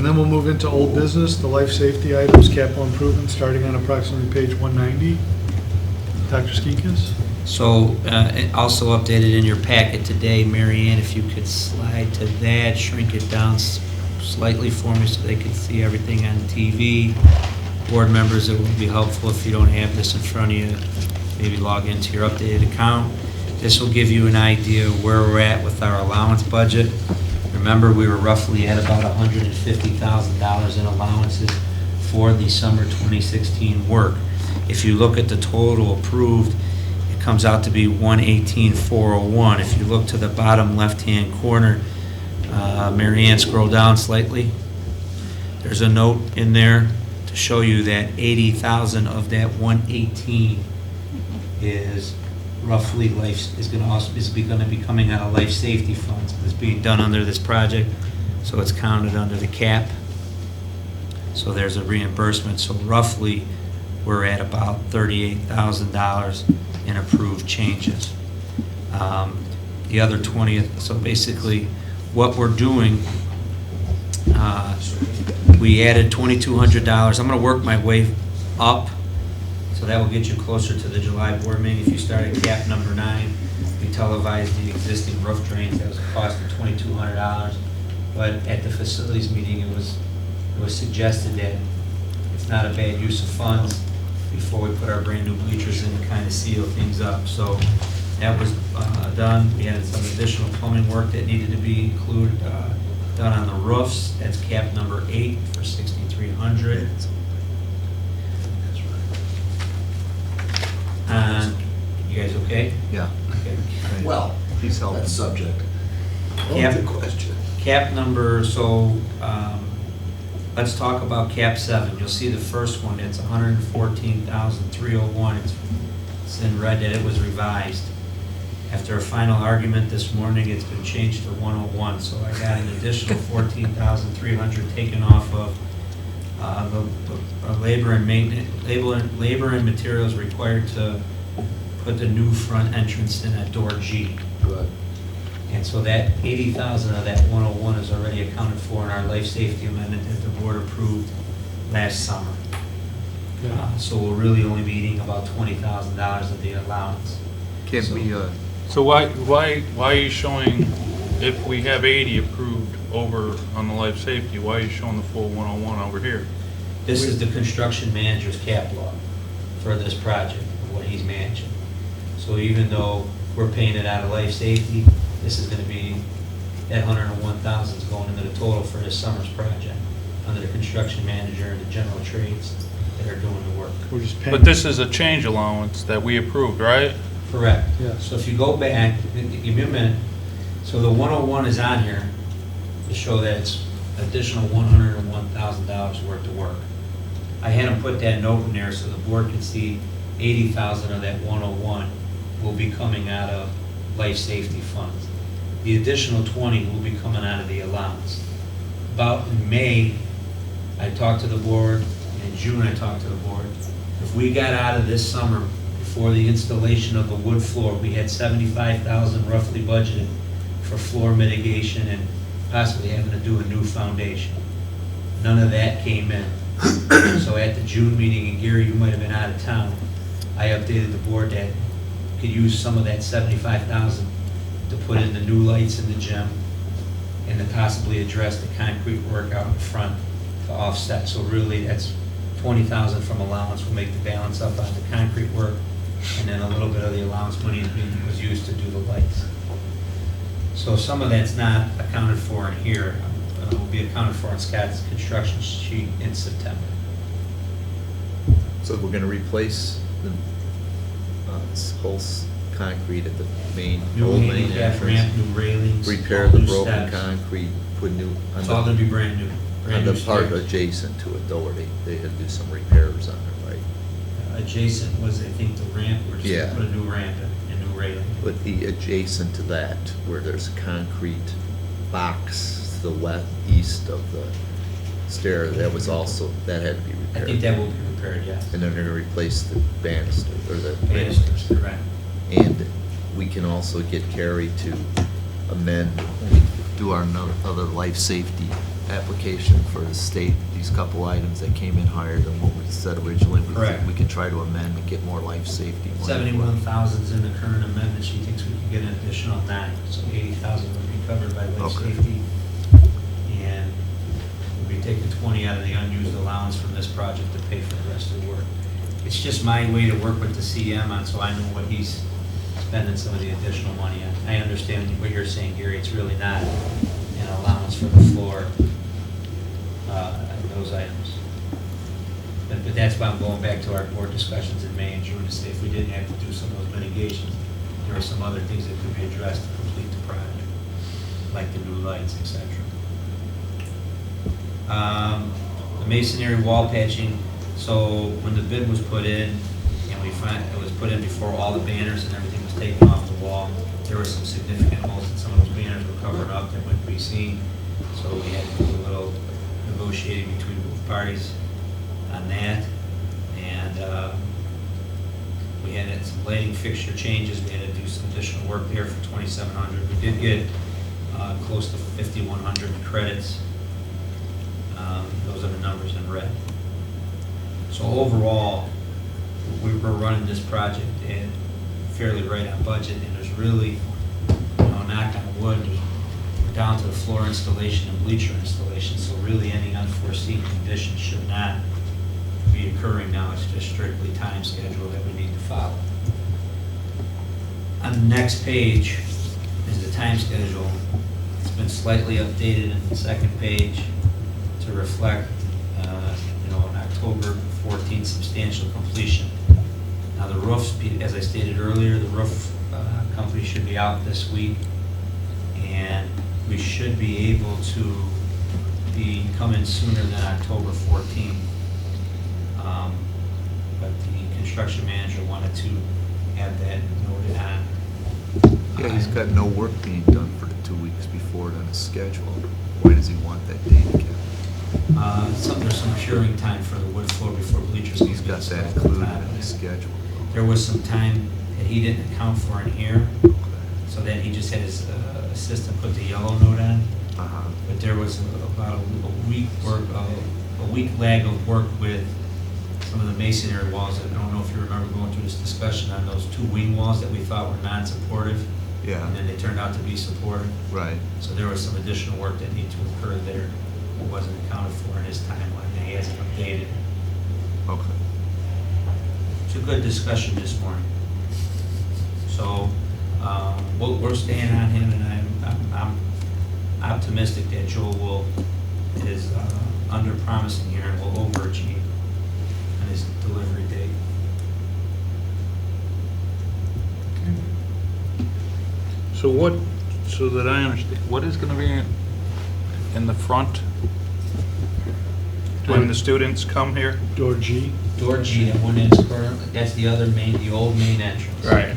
And then we'll move into old business, the life safety items, capital improvement, starting on approximately page 190. Dr. Skinkis? So also updated in your packet today, Mary Ann, if you could slide to that, shrink it down slightly for me so they can see everything on TV. Board members, it would be helpful if you don't have this in front of you, maybe log into your updated account. This will give you an idea where we're at with our allowance budget. Remember, we were roughly at about $150,000 in allowances for the summer 2016 work. If you look at the total approved, it comes out to be $118,401. If you look to the bottom left-hand corner, Mary Ann, scroll down slightly. There's a note in there to show you that 80,000 of that 118 is roughly is going to be coming out of life safety funds. It's being done under this project, so it's counted under the cap. So there's a reimbursement. So roughly, we're at about $38,000 in approved changes. The other 20th. So basically, what we're doing. We added $2,200. I'm going to work my way up, so that will get you closer to the July board meeting. If you start at cap number 9, we televised the existing roof drains. That was a cost of $2,200. But at the facilities meeting, it was suggested that it's not a bad use of funds before we put our brand new bleachers in to kind of seal things up. So that was done. We had some additional plumbing work that needed to be included. Done on the roofs. That's cap number 8 for $6,300. And you guys okay? Yeah. Okay. Well, Please help. that's subject. Cap- Good question. Cap number, so let's talk about cap 7. You'll see the first one, it's $114,301. It's in red that it was revised. After a final argument this morning, it's been changed to 101, so I got an additional $14,300 taken off of the labor and maintenance, labor and materials required to put the new front entrance in at door G. Good. And so that 80,000 of that 101 is already accounted for in our life safety amendment that the board approved last summer. So we'll really only be eating about $20,000 of the allowance. Can we, So why are you showing, if we have 80 approved over on the life safety, why are you showing the full 101 over here? This is the construction manager's cap log for this project, what he's managing. So even though we're paying it out of life safety, this is going to be, that 101,000 is going into the total for this summer's project under the construction manager and the general trades that are doing the work. We're just paying. But this is a change allowance that we approved, right? Correct. Yes. So if you go back, give me a minute. So the 101 is on here to show that it's additional $101,000 worth of work. I had them put that note in there so the board can see 80,000 of that 101 will be coming out of life safety funds. The additional 20 will be coming out of the allowance. About in May, I talked to the board, and in June I talked to the board. If we got out of this summer before the installation of the wood floor, we had $75,000 roughly budgeted for floor mitigation and possibly having to do a new foundation. None of that came in. So at the June meeting, and Gary, you might have been out of town, I updated the board that could use some of that $75,000 to put in the new lights in the gym and to possibly address the concrete work out in front to offset. So really, that's $20,000 from allowance will make the balance up on the concrete work, and then a little bit of the allowance money was used to do the lights. So some of that's not accounted for in here. It will be accounted for in Scott's construction sheet in September. so we're going to replace the whole concrete at the main, New old main handicap ramp, entrance, new railings. repair all the new broken steps. concrete, put new, It's all going to be brand new. on Brand the new part stairs. adjacent to it, though, where they had to do some repairs on it, right? Adjacent was, I think, the ramp. We're just going Yeah. to put a new ramp in and new railing. But the adjacent to that, where there's a concrete box to the west, east of the stair, that was also, that had to be I repaired. think that will be repaired, yes. And then they're gonna replace the banister, or the Banisters, correct. And we can also get Carrie to amend, when we do our other life safety application for the state, these couple items that came in higher than what we said originally. We Correct. think we can try to amend and get more life safety money. 71,000's in the current amendment. She thinks we could get an additional 9, so 80,000 would be covered by life Okay. safety. And we'll be taking 20 out of the unused allowance from this project to pay for the rest of the work. It's just my way to work with the CM on, so I know what he's spending some of the additional money on. I understand what you're saying, Gary, it's really not an allowance for the floor, those items. But that's why I'm going back to our board discussions in May and June to say if we didn't have to do some of those mitigations, there are some other things that could be addressed to complete the project, like the new lights, etc. The masonry wall patching, so when the bid was put in, and we find it was put in before all the banners and everything was taken off the wall, there were some significant holes and some of those banners were covered up that wouldn't be seen. So we had to do a little negotiating between both parties on that. And we had some lighting fixture changes. We had to do some additional work there for $2,700. We did get close to 5,100 credits. Those are the numbers in red. So overall, we were running this project and fairly right on budget, and there's really, knock on wood, we're down to the floor installation and bleacher installation, so really any unforeseen conditions should not be occurring now. It's just strictly time schedule that we need to follow. On the next page is the time schedule. It's been slightly updated in the second page to reflect, an October 14th substantial completion. Now the roofs, as I stated earlier, the roof company should be out this week, and we should be able to come in sooner than October 14th. But the construction manager wanted to have that noted on. Yeah, he's got no work being done for the 2 weeks before it on his schedule. Why does he want that date, Kevin? There's some curing time for the wood floor before bleachers. He's got that included in his schedule. There was some time that he didn't account for in here, Okay. so that he just had his assistant put the yellow note on. Uh-huh. But there was about a week lag of work with some of the masonry walls. I don't know if you remember going through this discussion on those 2 wing walls that we thought were non-supportive, Yeah, and then they turned out to be supportive. right. So there was some additional work that needed to occur there that wasn't accounted for in his timeline, and he hasn't updated. Okay. It's a good discussion this morning. So we're staying on him, and I'm optimistic that Joel is under promising here and will overachieve on his delivery date. So that I understand, what is gonna be in the front when the students come here? Door G. Door G, that one is currently, that's the old main entrance. Right.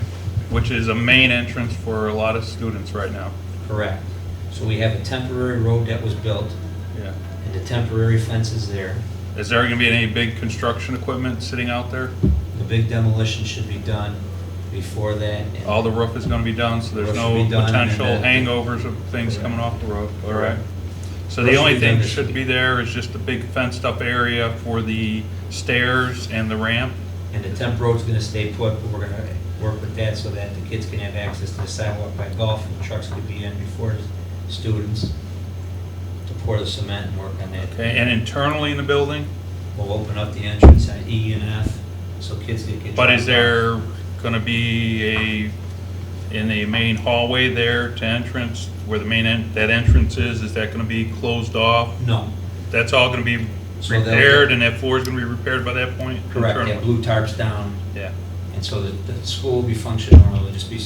Which is a main entrance for a lot of students right now. Correct. So we have a temporary road that was built, Yeah. and the temporary fence is there. Is there gonna be any big construction equipment sitting out there? The big demolition should be done before that. and- All the roof is gonna be done, so there's Roof no should be done, and potential then hangovers of things coming off the roof, all right? So Roof the should only be done thing that this should week. be there is just a big fenced up area for the stairs and the ramp? And the temp road's gonna stay put, but we're gonna work with that so that the kids can have access to the sidewalk by golf, and the trucks could be in before the students to pour the cement and work on that. Okay, and internally in the building? We'll open up the entrance at E and F, so kids can get. But is dropped there off. gonna be in the main hallway there to entrance, where the that entrance is that gonna be closed off? No, That's all gonna be So they'll repaired, get- and that floor's gonna be repaired by that point? correct, internally? yeah, blue tarps down, Yeah, and so the school will be functional, it'll just be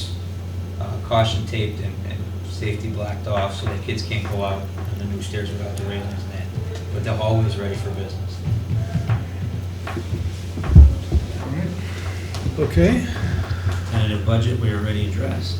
caution taped and safety blocked off, so that kids can't go out on the new stairs without the railings and that, but the hallway's ready for business. Okay. Tentative budget, we already addressed.